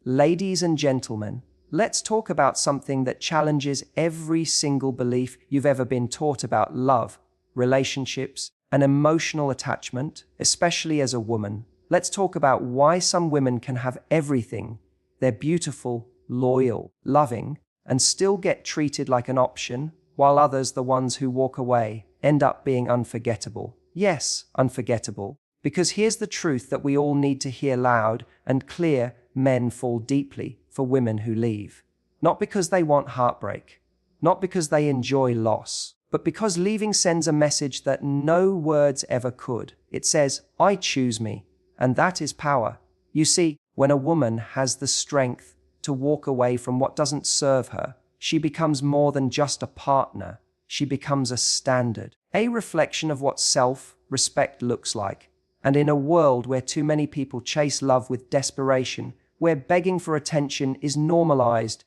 Ladies and gentlemen, let's talk about something that challenges every single belief you've ever been taught about love, relationships, and emotional attachment, especially as a woman. Let's talk about why some women can have everything. They're beautiful, loyal, loving, and still get treated like an option, while others, the ones who walk away, end up being unforgettable. Yes, unforgettable. Because here's the truth that we all need to hear loud and clear: men fall deeply for women who leave. Not because they want heartbreak, not because they enjoy loss, but because leaving sends a message that no words ever could. It says, "I choose me," and that is power. You see, when a woman has the strength to walk away from what doesn't serve her, she becomes more than just a partner. She becomes a standard, a reflection of what self-respect looks like. And in a world where too many people chase love with desperation, where begging for attention is normalized,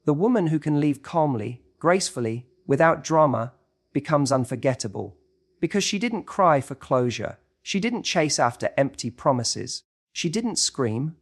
the woman who can leave calmly, gracefully, without drama, becomes unforgettable. Because she didn't cry for closure. She didn't chase after empty promises. She didn't scream,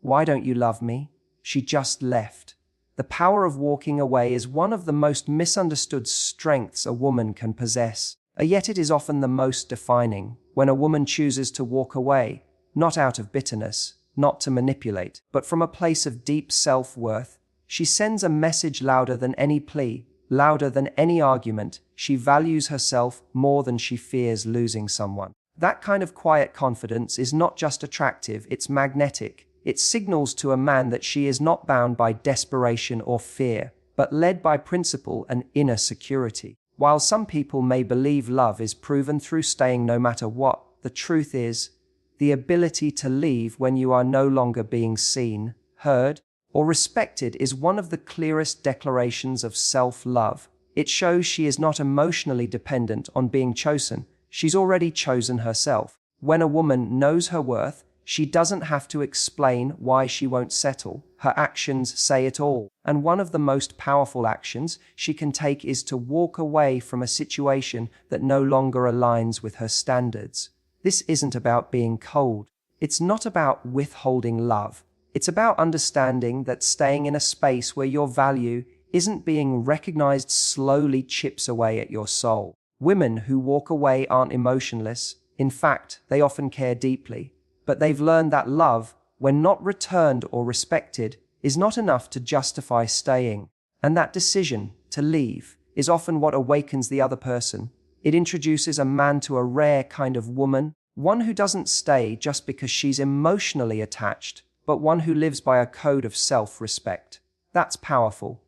"Why don't you love me?" She just left. The power of walking away is one of the most misunderstood strengths a woman can possess, yet it is often the most defining. When a woman chooses to walk away, not out of bitterness, not to manipulate, but from a place of deep self-worth, she sends a message louder than any plea, louder than any argument. She values herself more than she fears losing someone. That kind of quiet confidence is not just attractive, it's magnetic. It signals to a man that she is not bound by desperation or fear, but led by principle and inner security. While some people may believe love is proven through staying no matter what, the truth is, the ability to leave when you are no longer being seen, heard, or respected is one of the clearest declarations of self-love. It shows she is not emotionally dependent on being chosen. She's already chosen herself. When a woman knows her worth, she doesn't have to explain why she won't settle. Her actions say it all. And one of the most powerful actions she can take is to walk away from a situation that no longer aligns with her standards. This isn't about being cold. It's not about withholding love. It's about understanding that staying in a space where your value isn't being recognized slowly chips away at your soul. Women who walk away aren't emotionless. In fact, they often care deeply. But they've learned that love, when not returned or respected, is not enough to justify staying. And that decision, to leave, is often what awakens the other person. It introduces a man to a rare kind of woman, one who doesn't stay just because she's emotionally attached, but one who lives by a code of self-respect. That's powerful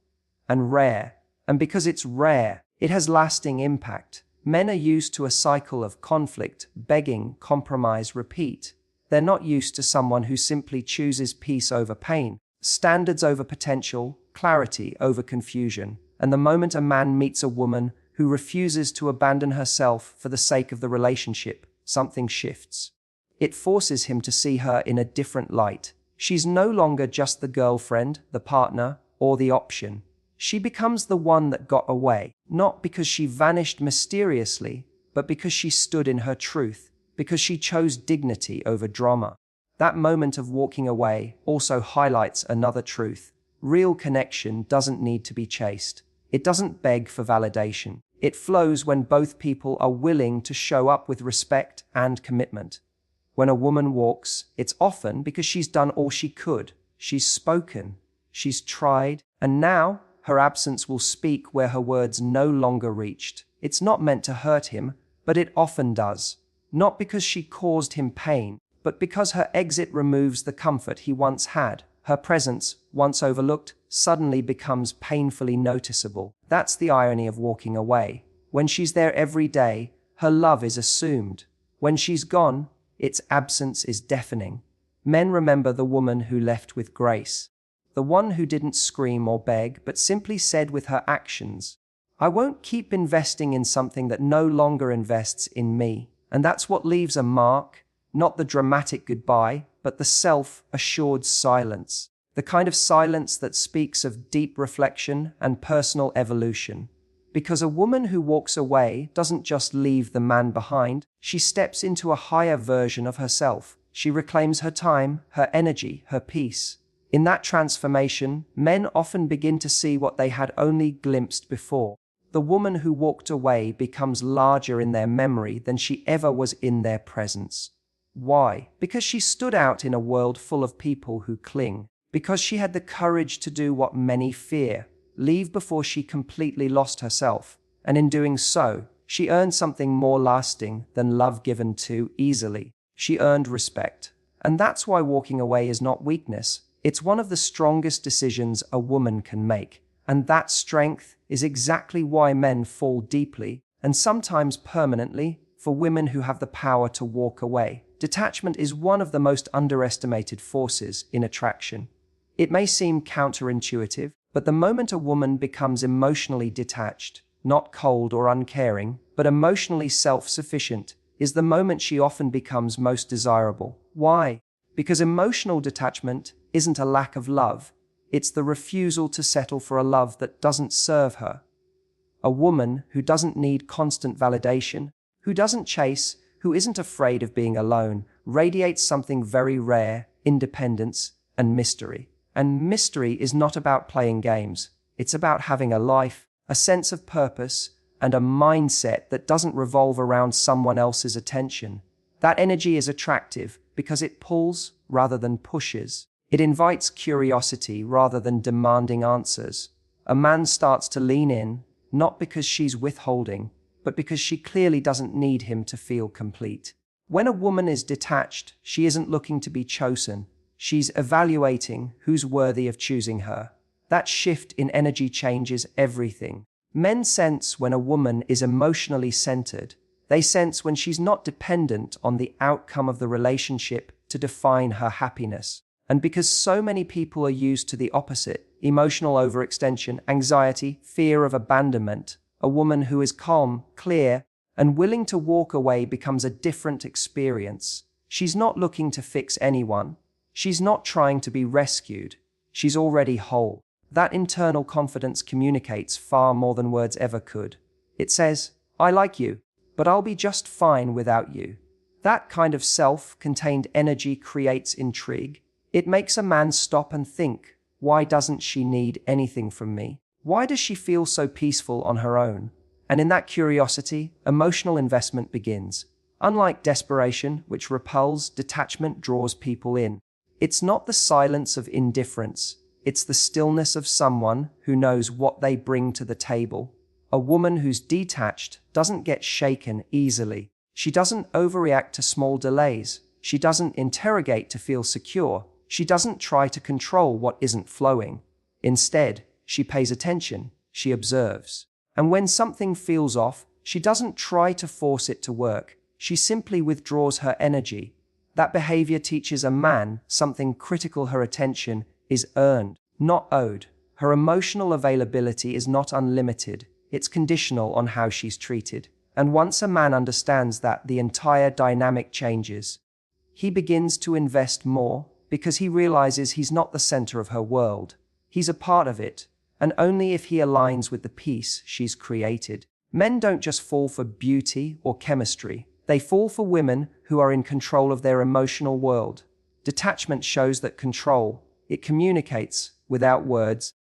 and rare. And because it's rare, it has lasting impact. Men are used to a cycle of conflict, begging, compromise, repeat. They're not used to someone who simply chooses peace over pain, standards over potential, clarity over confusion. And the moment a man meets a woman who refuses to abandon herself for the sake of the relationship, something shifts. It forces him to see her in a different light. She's no longer just the girlfriend, the partner, or the option. She becomes the one that got away, not because she vanished mysteriously, but because she stood in her truth. Because she chose dignity over drama. That moment of walking away also highlights another truth. Real connection doesn't need to be chased. It doesn't beg for validation. It flows when both people are willing to show up with respect and commitment. When a woman walks, it's often because she's done all she could. She's spoken, she's tried, and now her absence will speak where her words no longer reached. It's not meant to hurt him, but it often does. Not because she caused him pain, but because her exit removes the comfort he once had. Her presence, once overlooked, suddenly becomes painfully noticeable. That's the irony of walking away. When she's there every day, her love is assumed. When she's gone, its absence is deafening. Men remember the woman who left with grace, the one who didn't scream or beg, but simply said with her actions, "I won't keep investing in something that no longer invests in me." And that's what leaves a mark, not the dramatic goodbye, but the self-assured silence. The kind of silence that speaks of deep reflection and personal evolution. Because a woman who walks away doesn't just leave the man behind, she steps into a higher version of herself. She reclaims her time, her energy, her peace. In that transformation, men often begin to see what they had only glimpsed before. The woman who walked away becomes larger in their memory than she ever was in their presence. Why? Because she stood out in a world full of people who cling. Because she had the courage to do what many fear, leave before she completely lost herself. And in doing so, she earned something more lasting than love given too easily. She earned respect. And that's why walking away is not weakness. It's one of the strongest decisions a woman can make. And that strength is exactly why men fall deeply, and sometimes permanently, for women who have the power to walk away. Detachment is one of the most underestimated forces in attraction. It may seem counterintuitive, but the moment a woman becomes emotionally detached, not cold or uncaring, but emotionally self-sufficient, is the moment she often becomes most desirable. Why? Because emotional detachment isn't a lack of love. It's the refusal to settle for a love that doesn't serve her. A woman who doesn't need constant validation, who doesn't chase, who isn't afraid of being alone, radiates something very rare: independence and mystery. And mystery is not about playing games. It's about having a life, a sense of purpose, and a mindset that doesn't revolve around someone else's attention. That energy is attractive because it pulls rather than pushes. It invites curiosity rather than demanding answers. A man starts to lean in, not because she's withholding, but because she clearly doesn't need him to feel complete. When a woman is detached, she isn't looking to be chosen. She's evaluating who's worthy of choosing her. That shift in energy changes everything. Men sense when a woman is emotionally centered. They sense when she's not dependent on the outcome of the relationship to define her happiness. And because so many people are used to the opposite, emotional overextension, anxiety, fear of abandonment, a woman who is calm, clear, and willing to walk away becomes a different experience. She's not looking to fix anyone. She's not trying to be rescued. She's already whole. That internal confidence communicates far more than words ever could. It says, "I like you, but I'll be just fine without you." That kind of self-contained energy creates intrigue. It makes a man stop and think, why doesn't she need anything from me? Why does she feel so peaceful on her own? And in that curiosity, emotional investment begins. Unlike desperation, which repels, detachment draws people in. It's not the silence of indifference. It's the stillness of someone who knows what they bring to the table. A woman who's detached doesn't get shaken easily. She doesn't overreact to small delays. She doesn't interrogate to feel secure. She doesn't try to control what isn't flowing. Instead, she pays attention. She observes. And when something feels off, she doesn't try to force it to work. She simply withdraws her energy. That behavior teaches a man something critical: her attention is earned, not owed. Her emotional availability is not unlimited. It's conditional on how she's treated. And once a man understands that, the entire dynamic changes. He begins to invest more because he realizes he's not the center of her world. He's a part of it, and only if he aligns with the peace she's created. Men don't just fall for beauty or chemistry. They fall for women who are in control of their emotional world. Detachment shows that control. It communicates without words.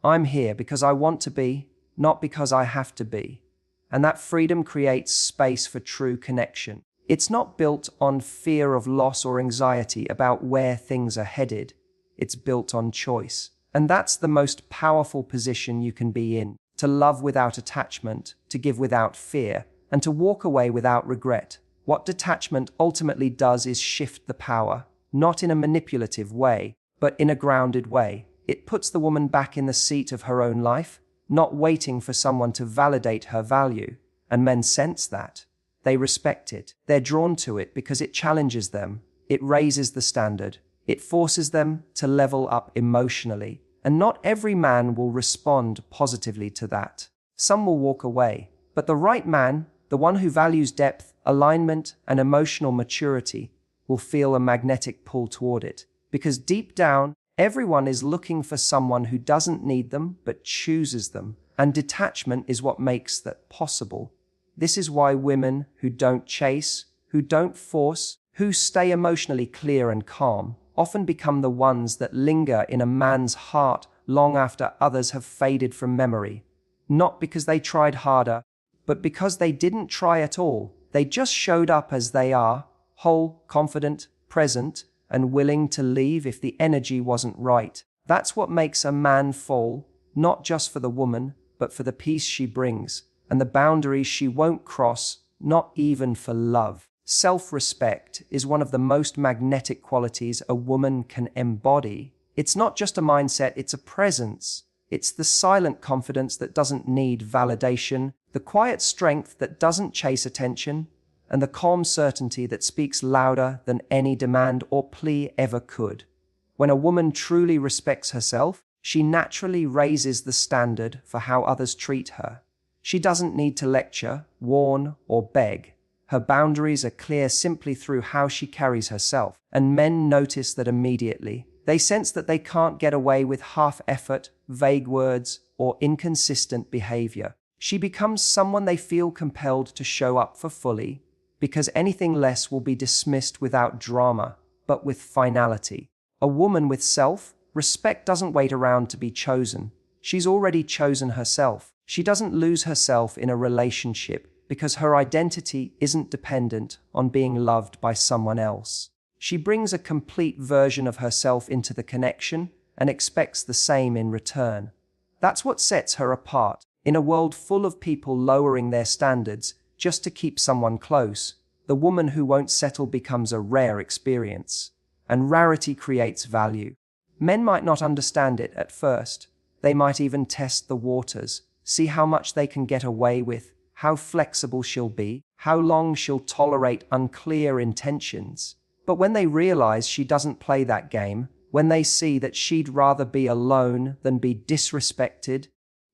I'm here because I want to be, not because I have to be. And that freedom creates space for true connection. It's not built on fear of loss or anxiety about where things are headed. It's built on choice. And that's the most powerful position you can be in: to love without attachment, to give without fear, and to walk away without regret. What detachment ultimately does is shift the power, not in a manipulative way, but in a grounded way. It puts the woman back in the seat of her own life, not waiting for someone to validate her value. And men sense that. They respect it. They're drawn to it because it challenges them. It raises the standard. It forces them to level up emotionally. And not every man will respond positively to that. Some will walk away. But the right man, the one who values depth, alignment, and emotional maturity, will feel a magnetic pull toward it. Because deep down, everyone is looking for someone who doesn't need them, but chooses them. And detachment is what makes that possible. This is why women who don't chase, who don't force, who stay emotionally clear and calm, often become the ones that linger in a man's heart long after others have faded from memory. Not because they tried harder, but because they didn't try at all. They just showed up as they are, whole, confident, present, and willing to leave if the energy wasn't right. That's what makes a man fall, not just for the woman, but for the peace she brings, and the boundaries she won't cross, not even for love. Self-respect is one of the most magnetic qualities a woman can embody. It's not just a mindset, it's a presence. It's the silent confidence that doesn't need validation, the quiet strength that doesn't chase attention, and the calm certainty that speaks louder than any demand or plea ever could. When a woman truly respects herself, she naturally raises the standard for how others treat her. She doesn't need to lecture, warn, or beg. Her boundaries are clear simply through how she carries herself, and men notice that immediately. They sense that they can't get away with half effort, vague words, or inconsistent behavior. She becomes someone they feel compelled to show up for fully, because anything less will be dismissed without drama, but with finality. A woman with self-respect doesn't wait around to be chosen. She's already chosen herself. She doesn't lose herself in a relationship because her identity isn't dependent on being loved by someone else. She brings a complete version of herself into the connection and expects the same in return. That's what sets her apart. In a world full of people lowering their standards just to keep someone close, the woman who won't settle becomes a rare experience. And rarity creates value. Men might not understand it at first. They might even test the waters, see how much they can get away with, how flexible she'll be, how long she'll tolerate unclear intentions. But when they realize she doesn't play that game, when they see that she'd rather be alone than be disrespected,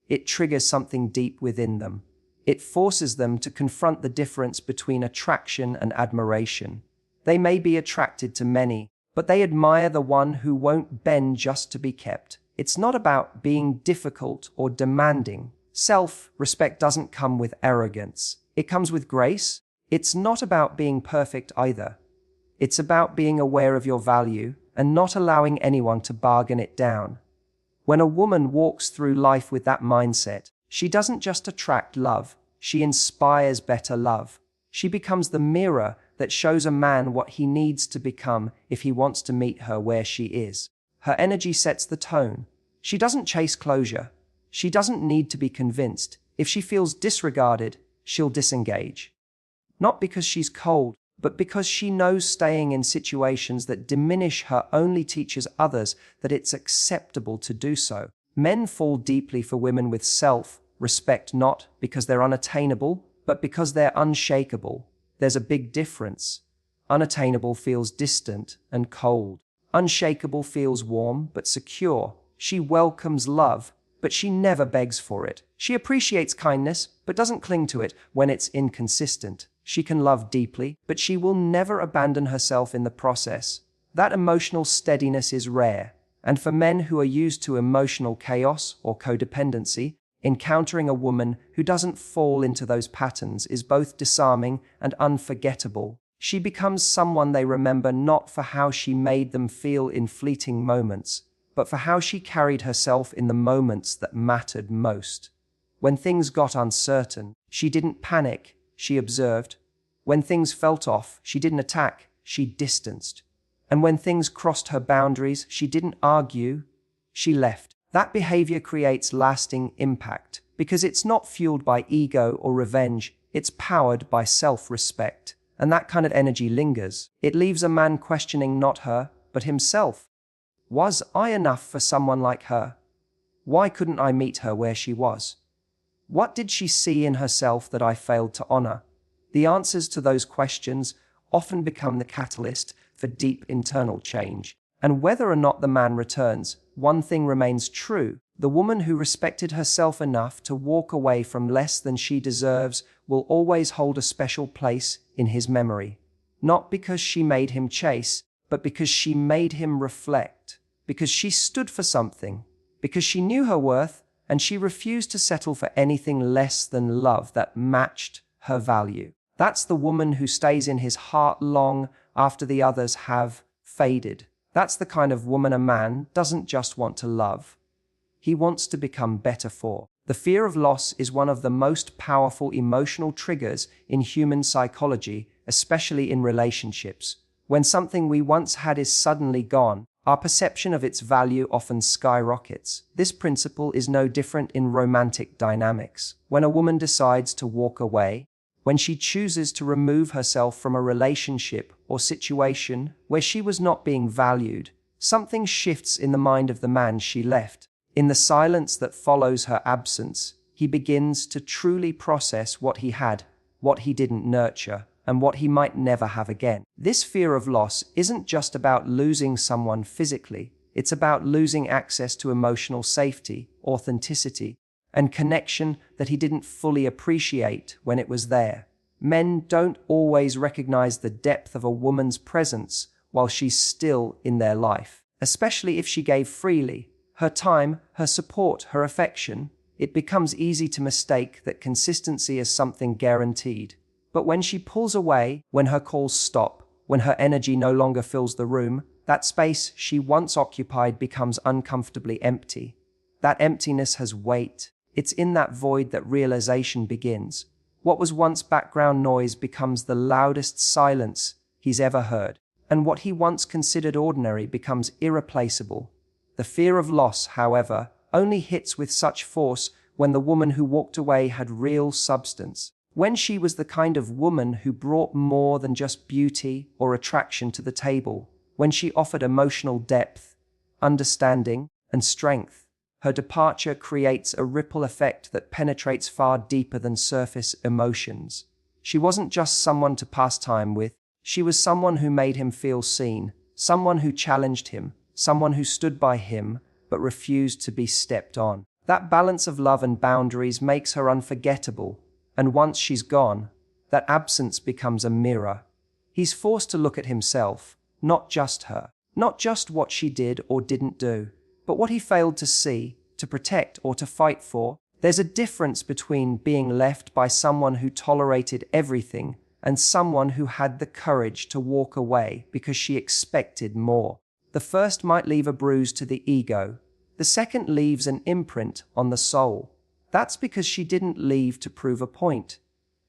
it triggers something deep within them. It forces them to confront the difference between attraction and admiration. They may be attracted to many, but they admire the one who won't bend just to be kept. It's not about being difficult or demanding. Self-respect doesn't come with arrogance. It comes with grace. It's not about being perfect either. It's about being aware of your value and not allowing anyone to bargain it down. When a woman walks through life with that mindset, she doesn't just attract love, she inspires better love. She becomes the mirror that shows a man what he needs to become if he wants to meet her where she is. Her energy sets the tone. She doesn't chase closure. She doesn't need to be convinced. If she feels disregarded, she'll disengage. Not because she's cold, but because she knows staying in situations that diminish her only teaches others that it's acceptable to do so. Men fall deeply for women with self-respect not because they're unattainable, but because they're unshakable. There's a big difference. Unattainable feels distant and cold. Unshakable feels warm but secure. She welcomes love, but she never begs for it. She appreciates kindness, but doesn't cling to it when it's inconsistent. She can love deeply, but she will never abandon herself in the process. That emotional steadiness is rare, and for men who are used to emotional chaos or codependency, encountering a woman who doesn't fall into those patterns is both disarming and unforgettable. She becomes someone they remember not for how she made them feel in fleeting moments, but for how she carried herself in the moments that mattered most. When things got uncertain, she didn't panic, she observed. When things felt off, she didn't attack, she distanced. And when things crossed her boundaries, she didn't argue, she left. That behavior creates lasting impact because it's not fueled by ego or revenge, it's powered by self-respect. And that kind of energy lingers. It leaves a man questioning not her, but himself. Was I enough for someone like her? Why couldn't I meet her where she was? What did she see in herself that I failed to honor? The answers to those questions often become the catalyst for deep internal change. And whether or not the man returns, one thing remains true. The woman who respected herself enough to walk away from less than she deserves will always hold a special place in his memory. Not because she made him chase, but because she made him reflect. Because she stood for something. Because she knew her worth, and she refused to settle for anything less than love that matched her value. That's the woman who stays in his heart long after the others have faded. That's the kind of woman a man doesn't just want to love. He wants to become better for. The fear of loss is one of the most powerful emotional triggers in human psychology, especially in relationships. When something we once had is suddenly gone, our perception of its value often skyrockets. This principle is no different in romantic dynamics. When a woman decides to walk away, when she chooses to remove herself from a relationship or situation where she was not being valued, something shifts in the mind of the man she left. In the silence that follows her absence, he begins to truly process what he had, what he didn't nurture, and what he might never have again. This fear of loss isn't just about losing someone physically, it's about losing access to emotional safety, authenticity, and connection that he didn't fully appreciate when it was there. Men don't always recognize the depth of a woman's presence while she's still in their life, especially if she gave freely. Her time, her support, her affection. It becomes easy to mistake that consistency is something guaranteed. But when she pulls away, when her calls stop, when her energy no longer fills the room, that space she once occupied becomes uncomfortably empty. That emptiness has weight. It's in that void that realization begins. What was once background noise becomes the loudest silence he's ever heard. And what he once considered ordinary becomes irreplaceable. The fear of loss, however, only hits with such force when the woman who walked away had real substance. When she was the kind of woman who brought more than just beauty or attraction to the table. When she offered emotional depth, understanding, and strength. Her departure creates a ripple effect that penetrates far deeper than surface emotions. She wasn't just someone to pass time with. She was someone who made him feel seen, someone who challenged him, someone who stood by him but refused to be stepped on. That balance of love and boundaries makes her unforgettable, and once she's gone, that absence becomes a mirror. He's forced to look at himself, not just her, not just what she did or didn't do, but what he failed to see, to protect, or to fight for. There's a difference between being left by someone who tolerated everything and someone who had the courage to walk away because she expected more. The first might leave a bruise to the ego. The second leaves an imprint on the soul. That's because she didn't leave to prove a point.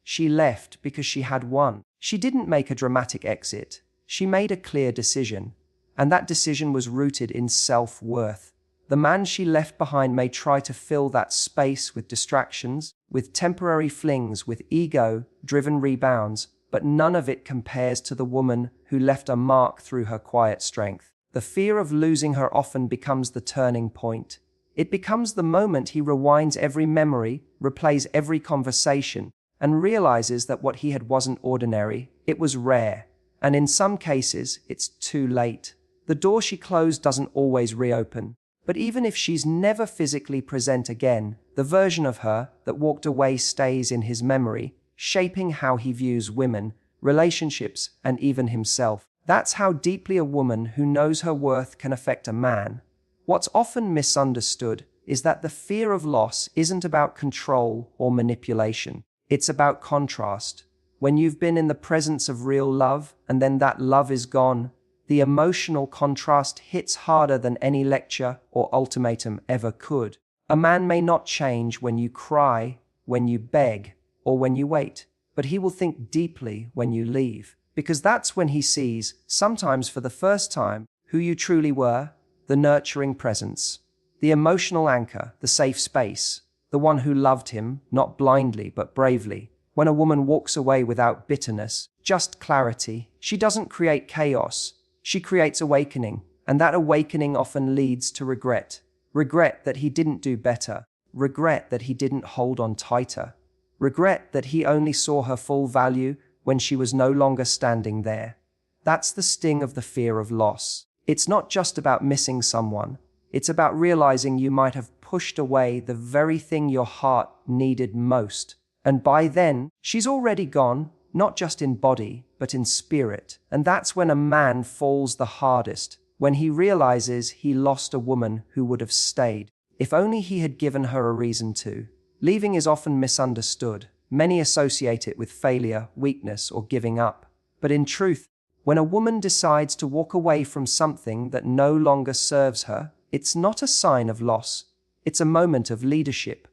She left because she had won. She didn't make a dramatic exit. She made a clear decision. And that decision was rooted in self-worth. The man she left behind may try to fill that space with distractions, with temporary flings, with ego-driven rebounds, but none of it compares to the woman who left a mark through her quiet strength. The fear of losing her often becomes the turning point. It becomes the moment he rewinds every memory, replays every conversation, and realizes that what he had wasn't ordinary, it was rare. And in some cases, it's too late. The door she closed doesn't always reopen. But even if she's never physically present again, the version of her that walked away stays in his memory, shaping how he views women, relationships, and even himself. That's how deeply a woman who knows her worth can affect a man. What's often misunderstood is that the fear of loss isn't about control or manipulation. It's about contrast. When you've been in the presence of real love and then that love is gone, the emotional contrast hits harder than any lecture or ultimatum ever could. A man may not change when you cry, when you beg, or when you wait, but he will think deeply when you leave. Because that's when he sees, sometimes for the first time, who you truly were, the nurturing presence, the emotional anchor, the safe space, the one who loved him, not blindly but bravely. When a woman walks away without bitterness, just clarity, she doesn't create chaos, she creates awakening, and that awakening often leads to regret. Regret that he didn't do better, regret that he didn't hold on tighter, regret that he only saw her full value when she was no longer standing there. That's the sting of the fear of loss. It's not just about missing someone. It's about realizing you might have pushed away the very thing your heart needed most. And by then, she's already gone, not just in body, but in spirit. And that's when a man falls the hardest, when he realizes he lost a woman who would have stayed, if only he had given her a reason to. Leaving is often misunderstood. Many associate it with failure, weakness, or giving up. But in truth, When a woman decides to walk away from something that no longer serves her, it's not a sign of loss, it's a moment of leadership.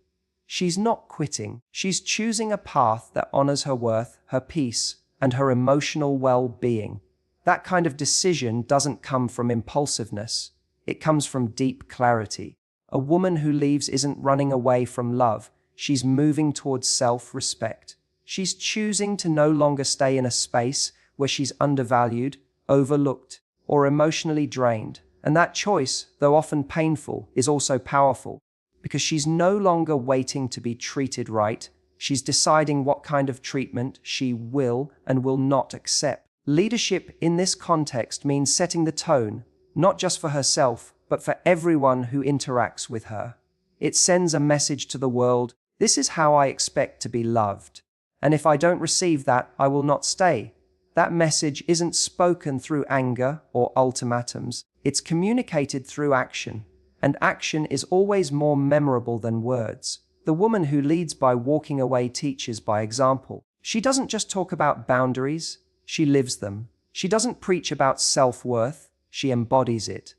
She's not quitting, she's choosing a path that honors her worth, her peace, and her emotional well-being. That kind of decision doesn't come from impulsiveness, it comes from deep clarity. A woman who leaves isn't running away from love, she's moving towards self-respect. She's choosing to no longer stay in a space where she's undervalued, overlooked, or emotionally drained. And that choice, though often painful, is also powerful, because she's no longer waiting to be treated right, she's deciding what kind of treatment she will and will not accept. Leadership in this context means setting the tone, not just for herself, but for everyone who interacts with her. It sends a message to the world, this is how I expect to be loved. And if I don't receive that, I will not stay. That message isn't spoken through anger or ultimatums, it's communicated through action. And action is always more memorable than words. The woman who leads by walking away teaches by example. She doesn't just talk about boundaries, she lives them. She doesn't preach about self-worth, she embodies it.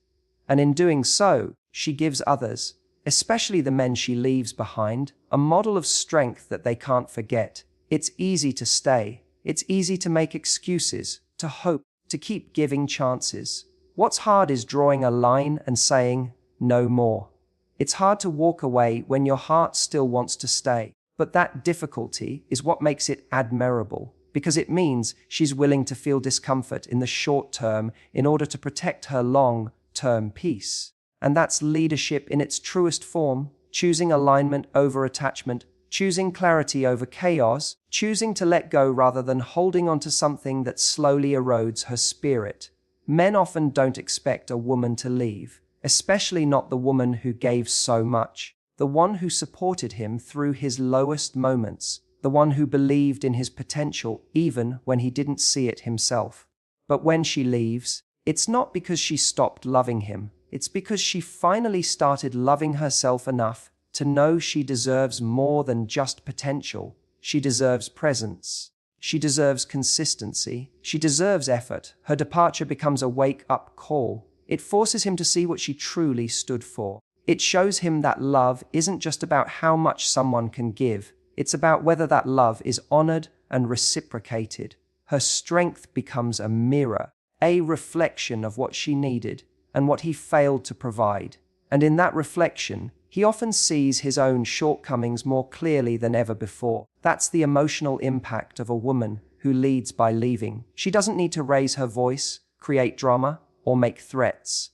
And in doing so, she gives others, especially the men she leaves behind, a model of strength that they can't forget. It's easy to stay. It's easy to make excuses, to hope, to keep giving chances. What's hard is drawing a line and saying, no more. It's hard to walk away when your heart still wants to stay. But that difficulty is what makes it admirable, because it means she's willing to feel discomfort in the short term in order to protect her long-term peace. And that's leadership in its truest form, choosing alignment over attachment, choosing clarity over chaos, choosing to let go rather than holding on to something that slowly erodes her spirit. Men often don't expect a woman to leave, especially not the woman who gave so much, the one who supported him through his lowest moments, the one who believed in his potential even when he didn't see it himself. But when she leaves, it's not because she stopped loving him, it's because she finally started loving herself enough to know she deserves more than just potential. She deserves presence. She deserves consistency. She deserves effort. Her departure becomes a wake-up call. It forces him to see what she truly stood for. It shows him that love isn't just about how much someone can give. It's about whether that love is honored and reciprocated. Her strength becomes a mirror, a reflection of what she needed and what he failed to provide. And in that reflection, he often sees his own shortcomings more clearly than ever before. That's the emotional impact of a woman who leads by leaving. She doesn't need to raise her voice, create drama, or make threats.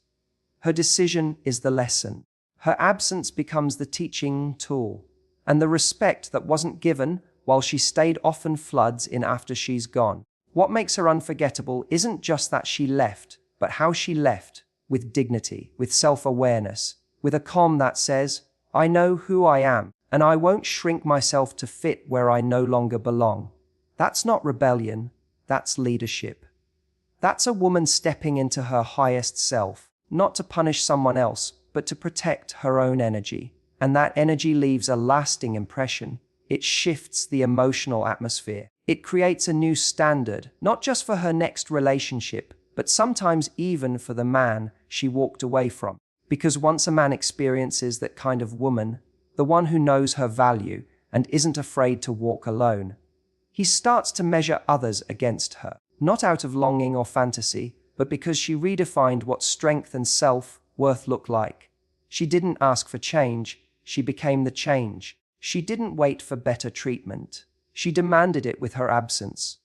Her decision is the lesson. Her absence becomes the teaching tool. And the respect that wasn't given while she stayed often floods in after she's gone. What makes her unforgettable isn't just that she left, but how she left, with dignity, with self-awareness, with a calm that says, I know who I am, and I won't shrink myself to fit where I no longer belong. That's not rebellion, that's leadership. That's a woman stepping into her highest self, not to punish someone else, but to protect her own energy. And that energy leaves a lasting impression. It shifts the emotional atmosphere. It creates a new standard, not just for her next relationship, but sometimes even for the man she walked away from. Because once a man experiences that kind of woman, the one who knows her value and isn't afraid to walk alone, he starts to measure others against her, not out of longing or fantasy, but because she redefined what strength and self-worth look like. She didn't ask for change, she became the change. She didn't wait for better treatment. She demanded it with her absence.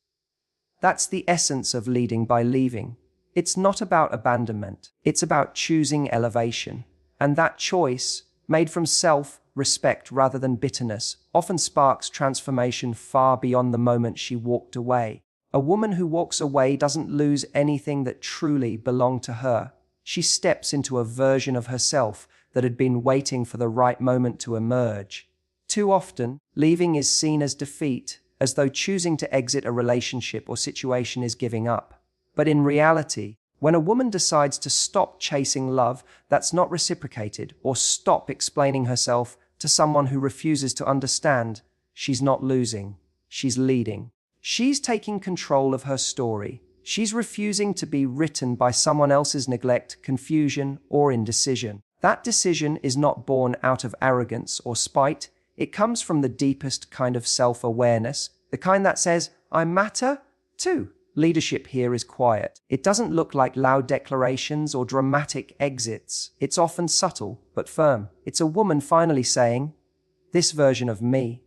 That's the essence of leading by leaving. It's not about abandonment. It's about choosing elevation. And that choice, made from self-respect rather than bitterness, often sparks transformation far beyond the moment she walked away. A woman who walks away doesn't lose anything that truly belonged to her. She steps into a version of herself that had been waiting for the right moment to emerge. Too often, leaving is seen as defeat, as though choosing to exit a relationship or situation is giving up. But in reality, when a woman decides to stop chasing love that's not reciprocated or stop explaining herself to someone who refuses to understand, she's not losing, she's leading. She's taking control of her story. She's refusing to be written by someone else's neglect, confusion, or indecision. That decision is not born out of arrogance or spite. It comes from the deepest kind of self-awareness, the kind that says, I matter too. Leadership here is quiet. It doesn't look like loud declarations or dramatic exits. It's often subtle but firm. It's a woman finally saying, this version of me,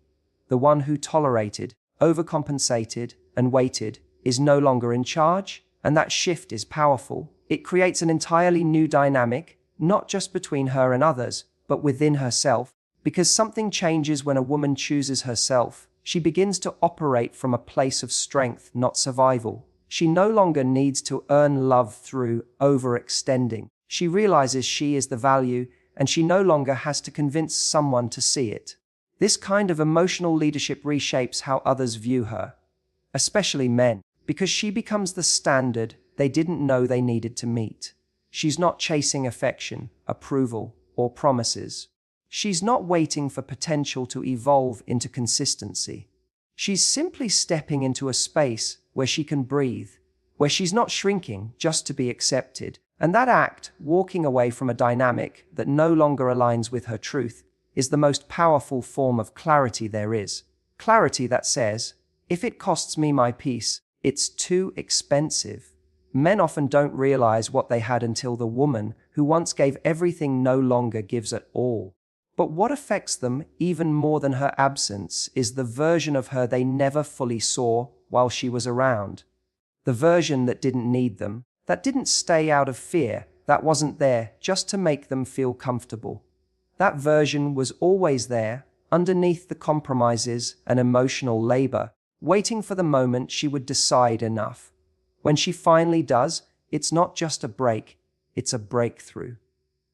the one who tolerated, overcompensated, and waited, is no longer in charge. And that shift is powerful. It creates an entirely new dynamic, not just between her and others, but within herself. Because something changes when a woman chooses herself. She begins to operate from a place of strength, not survival. She no longer needs to earn love through overextending. She realizes she is the value, and she no longer has to convince someone to see it. This kind of emotional leadership reshapes how others view her, especially men, because she becomes the standard they didn't know they needed to meet. She's not chasing affection, approval, or promises. She's not waiting for potential to evolve into consistency. She's simply stepping into a space where she can breathe, where she's not shrinking just to be accepted. And that act, walking away from a dynamic that no longer aligns with her truth, is the most powerful form of clarity there is. Clarity that says, if it costs me my peace, it's too expensive. Men often don't realize what they had until the woman who once gave everything no longer gives it all. But what affects them even more than her absence is the version of her they never fully saw while she was around. The version that didn't need them, that didn't stay out of fear, that wasn't there just to make them feel comfortable. That version was always there, underneath the compromises and emotional labor, waiting for the moment she would decide enough. When she finally does, it's not just a break, it's a breakthrough.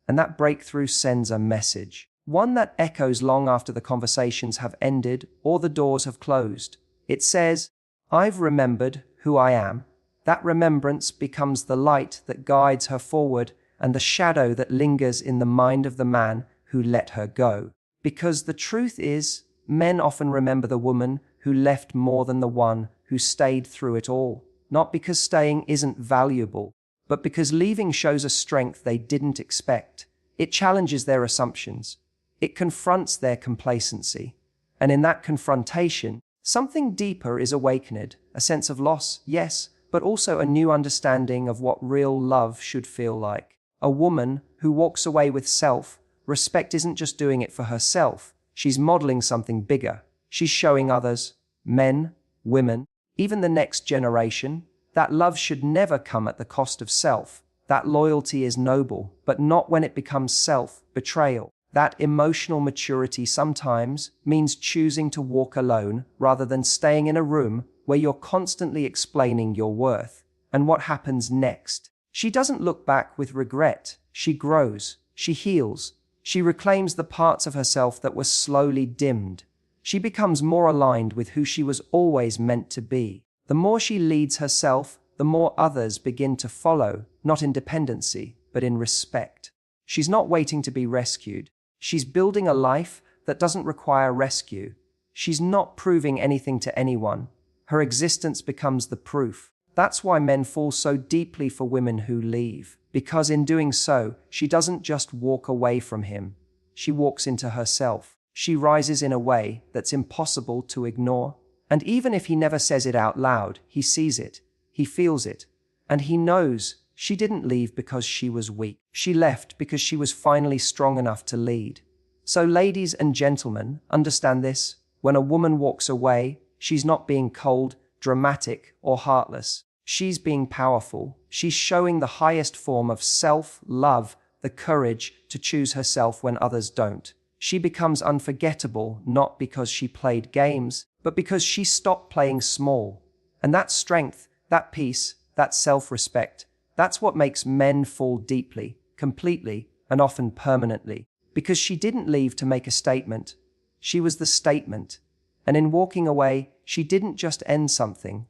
And that breakthrough sends a message. One that echoes long after the conversations have ended or the doors have closed. It says, I've remembered who I am. That remembrance becomes the light that guides her forward and the shadow that lingers in the mind of the man who let her go. Because the truth is, men often remember the woman who left more than the one who stayed through it all. Not because staying isn't valuable, but because leaving shows a strength they didn't expect. It challenges their assumptions. It confronts their complacency. And in that confrontation, something deeper is awakened, a sense of loss, yes, but also a new understanding of what real love should feel like. A woman who walks away with self-respect isn't just doing it for herself. She's modeling something bigger. She's showing others, men, women, even the next generation, that love should never come at the cost of self. That loyalty is noble, but not when it becomes self-betrayal. That emotional maturity sometimes means choosing to walk alone rather than staying in a room where you're constantly explaining your worth. And what happens next? She doesn't look back with regret. She grows. She heals. She reclaims the parts of herself that were slowly dimmed. She becomes more aligned with who she was always meant to be. The more she leads herself, the more others begin to follow, not in dependency, but in respect. She's not waiting to be rescued. She's building a life that doesn't require rescue. She's not proving anything to anyone. Her existence becomes the proof. That's why men fall so deeply for women who leave. Because in doing so, she doesn't just walk away from him. She walks into herself. She rises in a way that's impossible to ignore. And even if he never says it out loud, he sees it, he feels it, and he knows she didn't leave because she was weak. She left because she was finally strong enough to lead. So ladies and gentlemen, understand this. When a woman walks away, she's not being cold, dramatic, or heartless. She's being powerful. She's showing the highest form of self-love, the courage to choose herself when others don't. She becomes unforgettable not because she played games, but because she stopped playing small. And that strength, that peace, that self-respect, that's what makes men fall deeply, completely, and often permanently. Because she didn't leave to make a statement. She was the statement. And in walking away, she didn't just end something.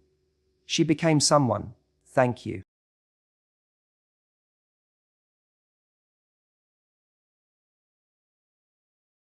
She became someone. Thank you.